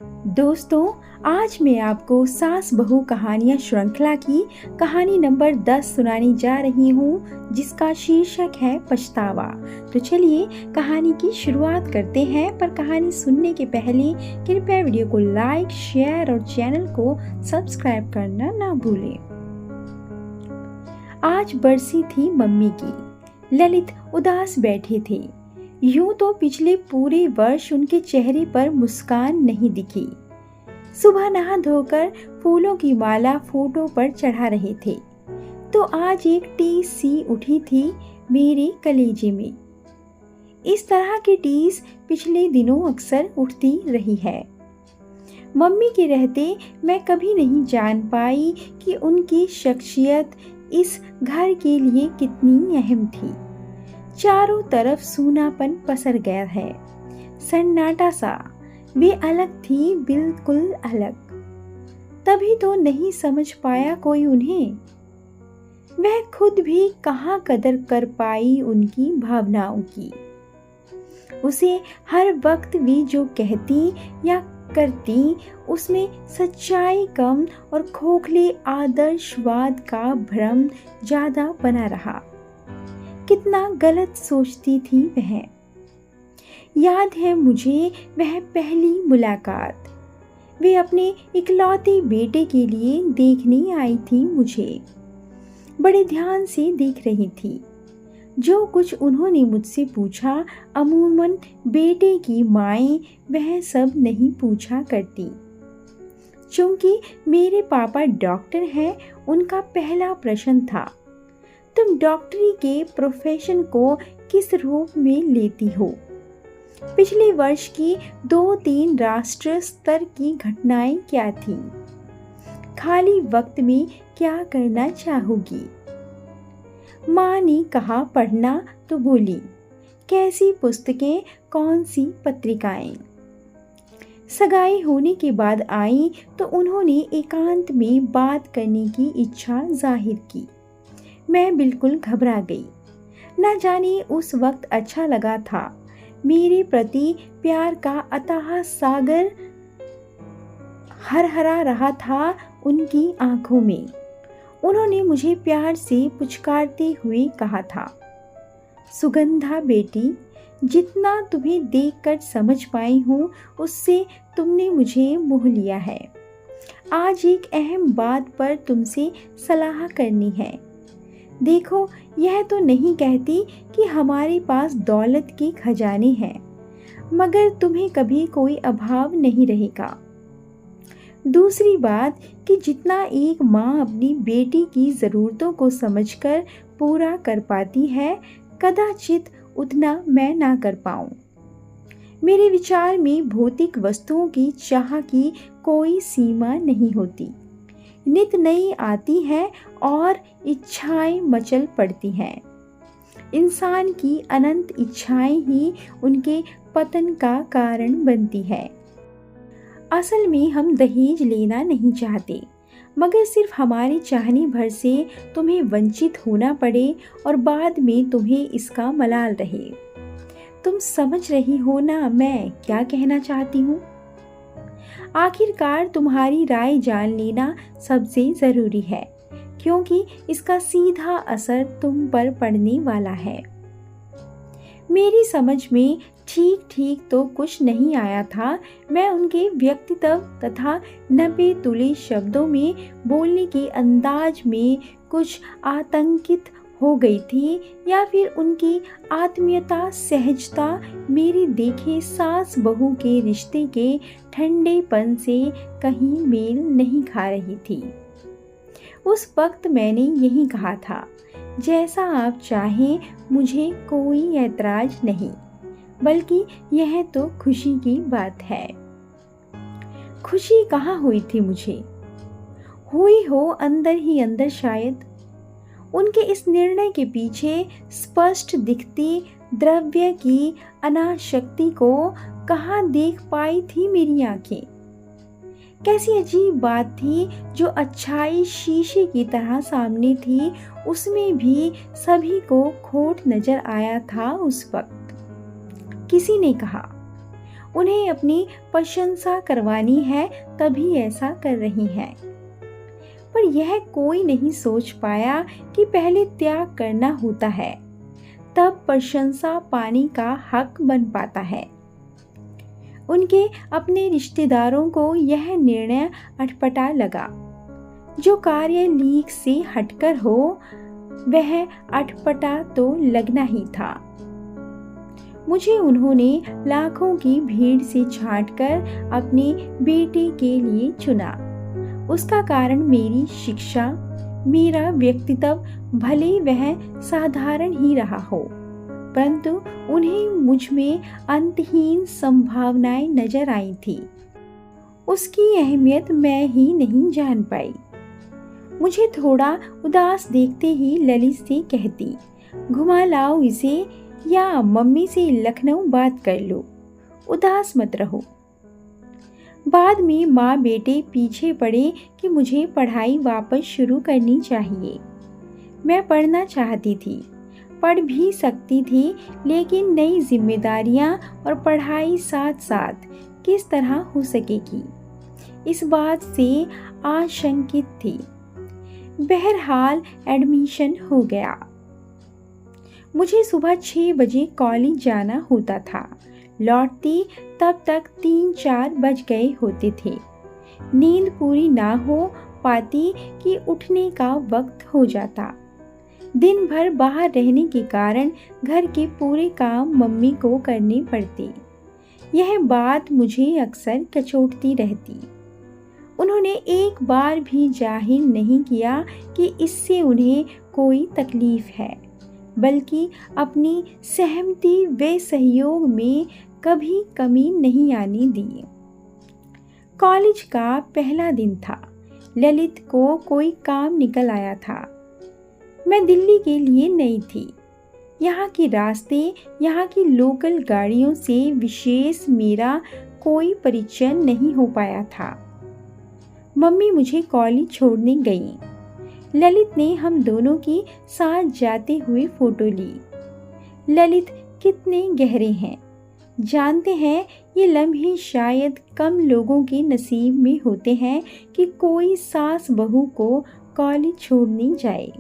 दोस्तों, आज मैं आपको सास बहू कहानियाँ श्रृंखला की कहानी नंबर 10 सुनाने जा रही हूँ, जिसका शीर्षक है पछतावा। तो चलिए कहानी की शुरुआत करते हैं, पर कहानी सुनने के पहले कृपया वीडियो को लाइक, शेयर और चैनल को सब्सक्राइब करना ना भूलें। आज बरसी थी मम्मी की। ललित उदास बैठे थे। यूं तो पिछले पूरे वर्ष उनके चेहरे पर मुस्कान नहीं दिखी। सुबह नहा धोकर फूलों की माला फोटो पर चढ़ा रहे थे तो आज एक टीस सी उठी थी मेरे कलेजे में। इस तरह की टीस पिछले दिनों अक्सर उठती रही है। मम्मी के रहते मैं कभी नहीं जान पाई कि उनकी शख्सियत इस घर के लिए कितनी अहम थी। चारों तरफ सूनापन पसर गया है, सन्नाटा सा। वे अलग थी, बिल्कुल अलग। तभी तो नहीं समझ पाया कोई उन्हें। वह खुद भी कहाँ कदर कर पाई उनकी भावनाओं की। उसे हर वक्त वे जो कहती या करती, उसमें सच्चाई कम और खोखले आदर्शवाद का भ्रम ज्यादा बना रहा। कितना गलत सोचती थी वह। याद है मुझे वह पहली मुलाकात। वे अपने इकलौते बेटे के लिए देखने आई थी मुझे। बड़े ध्यान से देख रही थी। जो कुछ उन्होंने मुझसे पूछा, अमूमन बेटे की माएँ वह सब नहीं पूछा करती। चूंकि मेरे पापा डॉक्टर हैं, उनका पहला प्रश्न था, तुम डॉक्टरी के प्रोफेशन को किस रूप में लेती हो? पिछले वर्ष की 2-3 राष्ट्रीय स्तर की घटनाएं क्या थीं? खाली वक्त में क्या करना चाहोगी? माँ ने कहा पढ़ना, तो बोली कैसी पुस्तकें, कौन सी पत्रिकाएं? सगाई होने के बाद आई तो उन्होंने एकांत में बात करने की इच्छा जाहिर की। मैं बिल्कुल घबरा गई। न जाने उस वक्त अच्छा लगा था। मेरे प्रति प्यार का अथाह सागर हरहरा रहा था उनकी आंखों में। उन्होंने मुझे प्यार से पुचकारते हुए कहा था, सुगंधा बेटी, जितना तुम्हें देखकर समझ पाई हूँ, उससे तुमने मुझे मोह लिया है। आज एक अहम बात पर तुमसे सलाह करनी है। देखो, यह तो नहीं कहती कि हमारे पास दौलत के खजाने हैं, मगर तुम्हें कभी कोई अभाव नहीं रहेगा। दूसरी बात कि जितना एक माँ अपनी बेटी की ज़रूरतों को समझकर पूरा कर पाती है, कदाचित उतना मैं ना कर पाऊँ। मेरे विचार में भौतिक वस्तुओं की चाह की कोई सीमा नहीं होती। नित नई आती है और इच्छाएं मचल पड़ती हैं। इंसान की अनंत इच्छाएं ही उनके पतन का कारण बनती है। असल में हम दहेज लेना नहीं चाहते, मगर सिर्फ हमारे चाहने भर से तुम्हें वंचित होना पड़े और बाद में तुम्हें इसका मलाल रहे। तुम समझ रही हो ना मैं क्या कहना चाहती हूँ? आखिरकार तुम्हारी राय जान लेना सबसे ज़रूरी है, क्योंकि इसका सीधा असर तुम पर पड़ने वाला है। मेरी समझ में ठीक ठीक तो कुछ नहीं आया था। मैं उनके व्यक्तित्व तथा नपे तुले शब्दों में बोलने के अंदाज में कुछ आतंकित हो गई थी, या फिर उनकी आत्मीयता, सहजता मेरी देखे सास बहू के रिश्ते के ठंडेपन से कहीं मेल नहीं खा रही थी। उस वक्त मैंने यही कहा था, जैसा आप चाहें, मुझे कोई ऐतराज नहीं, बल्कि यह तो खुशी की बात है। खुशी कहाँ हुई थी मुझे? हुई हो अंदर ही अंदर शायद। उनके इस निर्णय के पीछे स्पष्ट दिखती द्रव्य की अनाशक्ति को कहाँ देख पाई थी मेरी आंखें। कैसी अजीब बात थी, जो अच्छाई शीशे की तरह सामने थी, उसमें भी सभी को खोट नजर आया था उस वक्त। किसी ने कहा, उन्हें अपनी प्रशंसा करवानी है तभी ऐसा कर रही हैं। पर यह कोई नहीं सोच पाया कि पहले त्याग करना होता है, तब प्रशंसा पाने का हक बन पाता है। उनके अपने रिश्तेदारों को यह निर्णय अटपटा लगा। जो कार्य लीक से हटकर हो वह अटपटा तो लगना ही था। मुझे उन्होंने लाखों की भीड़ से छांटकर अपने बेटे के लिए चुना। उसका कारण मेरी शिक्षा, मेरा व्यक्तित्व भले वह साधारण ही रहा हो, परंतु उन्हें मुझ में अंतहीन संभावनाएं नजर आई थी। उसकी अहमियत मैं ही नहीं जान पाई। मुझे थोड़ा उदास देखते ही ललित से कहती, घुमा लाओ इसे या मम्मी से लखनऊ बात कर लो, उदास मत रहो। बाद में माँ बेटे पीछे पड़े कि मुझे पढ़ाई वापस शुरू करनी चाहिए। मैं पढ़ना चाहती थी, पढ़ भी सकती थी, लेकिन नई जिम्मेदारियां और पढ़ाई साथ साथ किस तरह हो सकेगी, इस बात से आशंकित थी। बहरहाल एडमिशन हो गया। मुझे सुबह 6 बजे कॉलेज जाना होता था। लौटती तब तक 3-4 बज गए होते थे। नींद पूरी ना हो पाती कि उठने का वक्त हो जाता। दिन भर बाहर रहने के कारण घर के पूरे काम मम्मी को करने पड़ते। यह बात मुझे अक्सर कचोटती रहती। उन्होंने एक बार भी जाहिर नहीं किया कि इससे उन्हें कोई तकलीफ है, बल्कि अपनी सहमति व सहयोग में कभी कमी नहीं आने दी। कॉलेज का पहला दिन था। ललित को कोई काम निकल आया था। मैं दिल्ली के लिए नई थी। यहाँ के रास्ते, यहाँ की लोकल गाड़ियों से विशेष मेरा कोई परिचय नहीं हो पाया था। मम्मी मुझे कॉलेज छोड़ने गई। ललित ने हम दोनों की साथ जाते हुए फोटो ली। ललित कितने गहरे हैं। जानते हैं, ये लम्हे शायद कम लोगों के नसीब में होते हैं कि कोई सास बहू को कॉलेज छोड़ने जाए।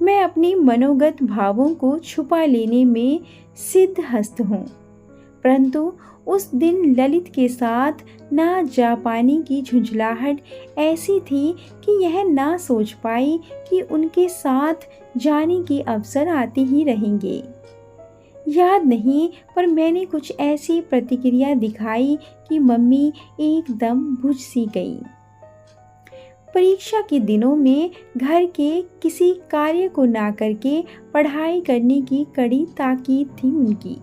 मैं अपने मनोगत भावों को छुपा लेने में सिद्धहस्त हूँ, परंतु उस दिन ललित के साथ ना जा पाने की झुंझलाहट ऐसी थी कि यह ना सोच पाई कि उनके साथ जाने के अवसर आते ही रहेंगे। याद नहीं, पर मैंने कुछ ऐसी प्रतिक्रिया दिखाई कि मम्मी एकदम बुझ सी गई। परीक्षा के दिनों में घर के किसी कार्य को ना करके पढ़ाई करने की कड़ी ताकीद थी उनकी।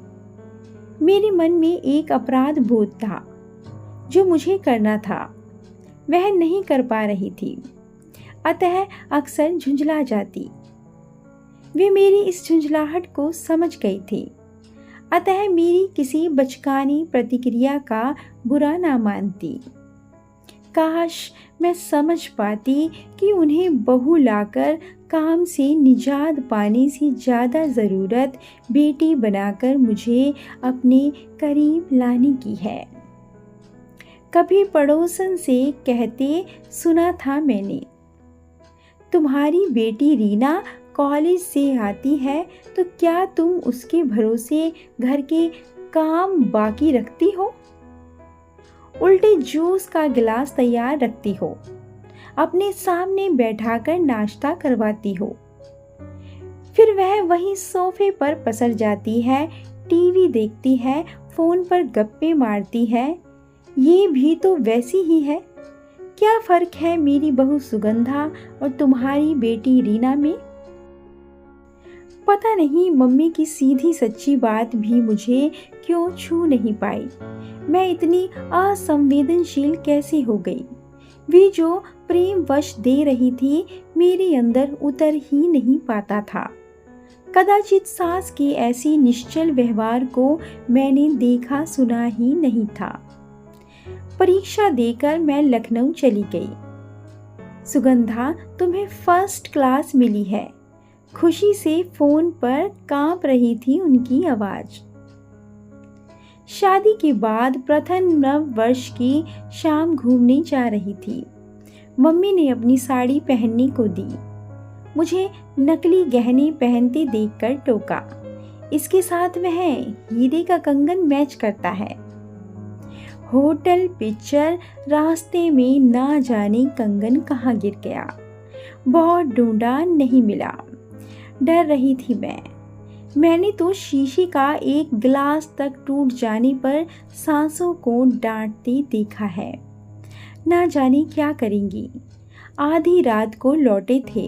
मेरे मन में एक अपराध बोध था। जो मुझे करना था वह नहीं कर पा रही थी, अतः अक्सर झुंझला जाती। वे मेरी इस झुंझलाहट को समझ गई थी, अतः मेरी किसी बचकानी प्रतिक्रिया का बुरा ना मानती। काश मैं समझ पाती कि उन्हें बहू लाकर काम से निजात पाने से ज़्यादा ज़रूरत बेटी बनाकर मुझे अपने करीब लाने की है। कभी पड़ोसन से कहते सुना था मैंने, तुम्हारी बेटी रीना कॉलेज से आती है तो क्या तुम उसके भरोसे घर के काम बाकी रखती हो? उल्टे जूस का गिलास तैयार रखती हो, अपने सामने बैठाकर नाश्ता करवाती हो, फिर वह वहीं सोफे पर पसर जाती है, टीवी देखती है, फोन पर गप्पे मारती है। ये भी तो वैसी ही है। क्या फर्क है मेरी बहू सुगंधा और तुम्हारी बेटी रीना में? पता नहीं मम्मी की सीधी सच्ची बात भी मुझे क्यों छू नहीं पाई। मैं इतनी असंवेदनशील कैसे हो गई? वे जो प्रेम वश दे रही थी मेरे अंदर उतर ही नहीं पाता था। कदाचित सास के ऐसी निश्चल व्यवहार को मैंने देखा सुना ही नहीं था। परीक्षा देकर मैं लखनऊ चली गई। सुगंधा, तुम्हें फर्स्ट क्लास मिली है। खुशी से फोन पर कांप रही थी उनकी आवाज। शादी के बाद प्रथम नव वर्ष की शाम घूमने जा रही थी। मम्मी ने अपनी साड़ी पहनने को दी। मुझे नकली गहने पहनते देखकर टोका, इसके साथ वह हीरे का कंगन मैच करता है। होटल, पिक्चर, रास्ते में ना जाने कंगन कहाँ गिर गया। बहुत ढूंढा, नहीं मिला। डर रही थी मैंने तो शीशे का एक गिलास तक टूट जाने पर सांसों को डांटते देखा है। ना जाने क्या करेंगी। आधी रात को लौटे थे,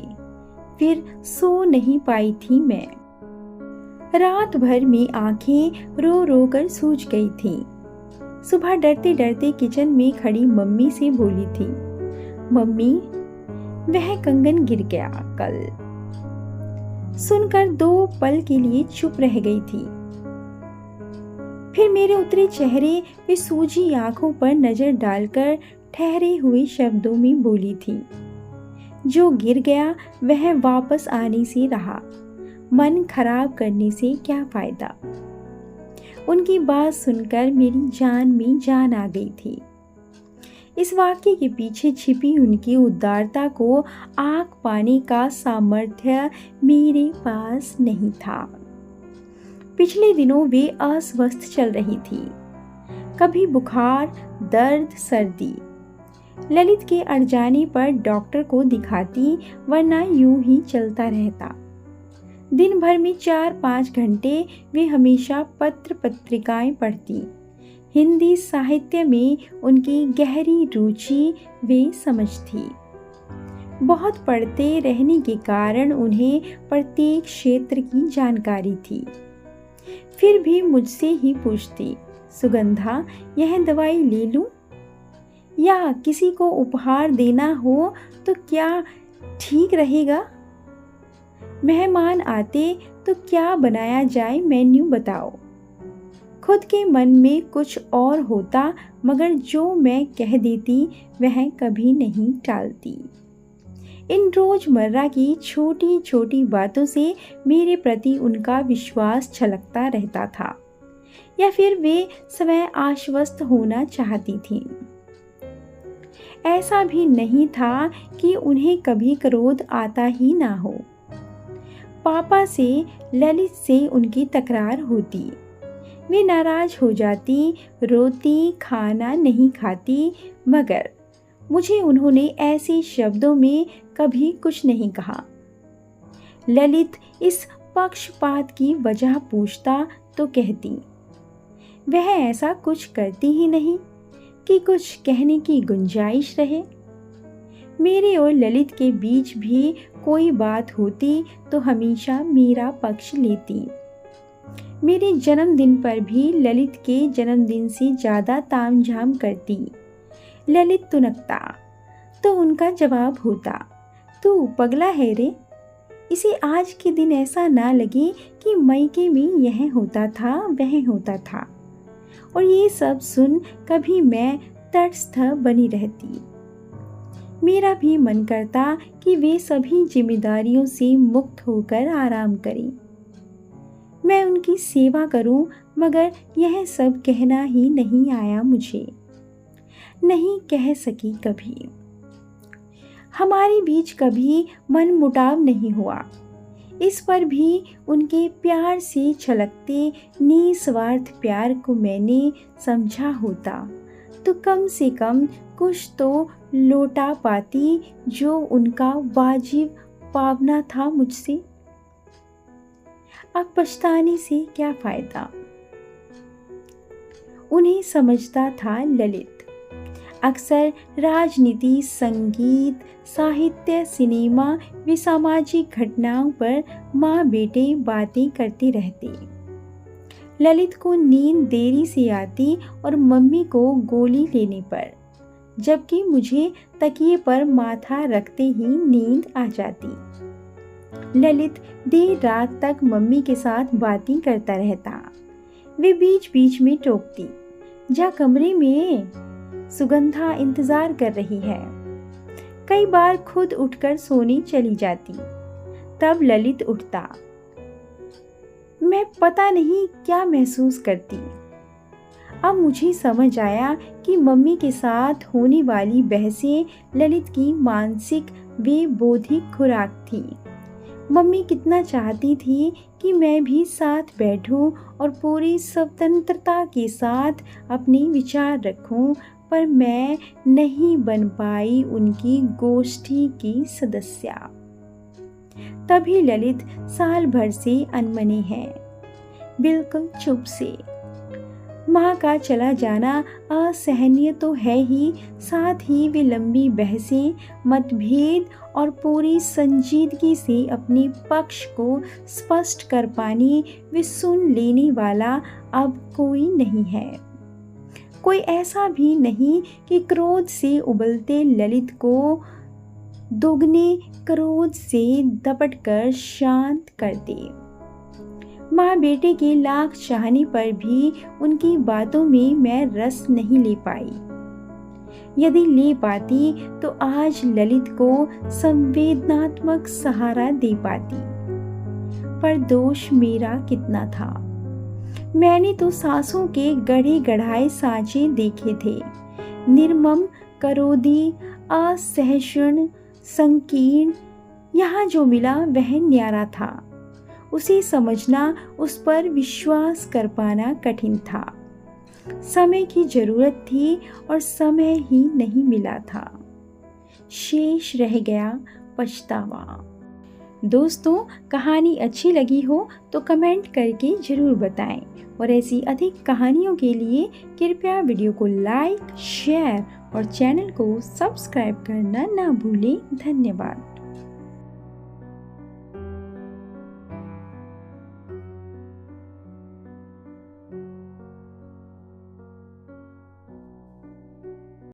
फिर सो नहीं पाई थी मैं। रात भर में आंखें रो रो कर सूज गई थीं। सुबह डरते डरते किचन में खड़ी मम्मी से बोली थी, मम्मी वह कंगन गिर गया कल। सुनकर 2 पल के लिए चुप रह गई थी। फिर मेरे उतरे चेहरे पे सूजी आंखों पर नजर डालकर ठहरे हुए शब्दों में बोली थी, जो गिर गया वह वापस आने से रहा, मन खराब करने से क्या फायदा। उनकी बात सुनकर मेरी जान में जान आ गई थी। इस वाक्य के पीछे छिपी उनकी उदारता को आंक पाने का सामर्थ्य मेरे पास नहीं था। पिछले दिनों वे अस्वस्थ चल रही थी, कभी बुखार, दर्द, सर्दी। ललित के अड़ जाने पर डॉक्टर को दिखाती, वरना यूं ही चलता रहता। दिन भर में 4-5 घंटे वे हमेशा पत्र पत्रिकाएं पढ़ती। हिंदी साहित्य में उनकी गहरी रुचि वे समझती। बहुत पढ़ते रहने के कारण उन्हें प्रत्येक क्षेत्र की जानकारी थी। फिर भी मुझसे ही पूछती, सुगंधा यह दवाई ले लूं? या किसी को उपहार देना हो तो क्या ठीक रहेगा? मेहमान आते तो क्या बनाया जाए, मेन्यू बताओ। खुद के मन में कुछ और होता, मगर जो मैं कह देती वह कभी नहीं टालती। इन रोजमर्रा की छोटी छोटी बातों से मेरे प्रति उनका विश्वास छलकता रहता था, या फिर वे स्वयं आश्वस्त होना चाहती थीं। ऐसा भी नहीं था कि उन्हें कभी क्रोध आता ही ना हो। पापा से, ललित से उनकी तकरार होती, वे नाराज हो जाती, रोती, खाना नहीं खाती, मगर मुझे उन्होंने ऐसे शब्दों में कभी कुछ नहीं कहा। ललित इस पक्षपात की वजह पूछता तो कहती, वह ऐसा कुछ करती ही नहीं कि कुछ कहने की गुंजाइश रहे। मेरे और ललित के बीच भी कोई बात होती तो हमेशा मेरा पक्ष लेती। मेरे जन्मदिन पर भी ललित के जन्मदिन से ज़्यादा तामझाम करती। ललित तुनकता तो उनका जवाब होता, तू पगला है रे। इसे आज के दिन ऐसा ना लगे कि मायके में यह होता था, वह होता था। और ये सब सुन कभी मैं तटस्थ बनी रहती। मेरा भी मन करता कि वे सभी जिम्मेदारियों से मुक्त होकर आराम करें, मैं उनकी सेवा करूं, मगर यह सब कहना ही नहीं आया मुझे। नहीं कह सकी कभी। हमारे बीच कभी मन मुटाव नहीं हुआ। इस पर भी उनके प्यार से छलकते निस्वार्थ प्यार को मैंने समझा होता तो कम से कम कुछ तो लौटा पाती जो उनका वाजिब पावना था मुझसे। अब पछताने से क्या फायदा। उन्हें समझता था ललित। अक्सर राजनीति, संगीत, साहित्य, सिनेमा व सामाजिक घटनाओं पर माँ बेटे बातें करते रहते। ललित को नींद देरी से आती और मम्मी को गोली लेने पर, जबकि मुझे तकिए पर माथा रखते ही नींद आ जाती। ललित देर रात तक मम्मी के साथ बातें करता रहता। वे बीच बीच में टोकती, जा कमरे में, सुगंधा इंतजार कर रही है। कई बार खुद उठकर सोने चली जाती। तब ललित उठता। मैं पता नहीं क्या महसूस करती। अब मुझे समझ आया कि मम्मी के साथ होने वाली बहसें ललित की मानसिक व बौद्धिक खुराक थी। मम्मी कितना चाहती थी कि मैं भी साथ बैठूं और पूरी स्वतंत्रता के साथ अपने विचार रखूं, पर मैं नहीं बन पाई उनकी गोष्ठी की सदस्य। तभी ललित साल भर से अनमने है, बिल्कुल चुप से। माँ का चला जाना असहनीय तो है ही, साथ ही वे लंबी बहसें, मतभेद और पूरी संजीदगी से अपने पक्ष को स्पष्ट कर पाने वे सुन लेने वाला अब कोई नहीं है। कोई ऐसा भी नहीं कि क्रोध से उबलते ललित को दोगुने क्रोध से दपटकर शांत कर दे। माँ बेटे के लाख चाहने पर भी उनकी बातों में मैं रस नहीं ले पाई। यदि ले पाती तो आज ललित को संवेदनात्मक सहारा दे पाती। पर दोष मेरा कितना था। मैंने तो सासों के गढ़े गढ़ाए सांचे देखे थे, निर्मम, करोधी, असहिष्णु, संकीर्ण। यहाँ जो मिला वह न्यारा था। उसे समझना, उस पर विश्वास कर पाना कठिन था। समय की जरूरत थी और समय ही नहीं मिला था। शेष रह गया पछतावा। दोस्तों, कहानी अच्छी लगी हो तो कमेंट करके जरूर बताएं और ऐसी अधिक कहानियों के लिए कृपया वीडियो को लाइक, शेयर और चैनल को सब्सक्राइब करना ना भूलें। धन्यवाद।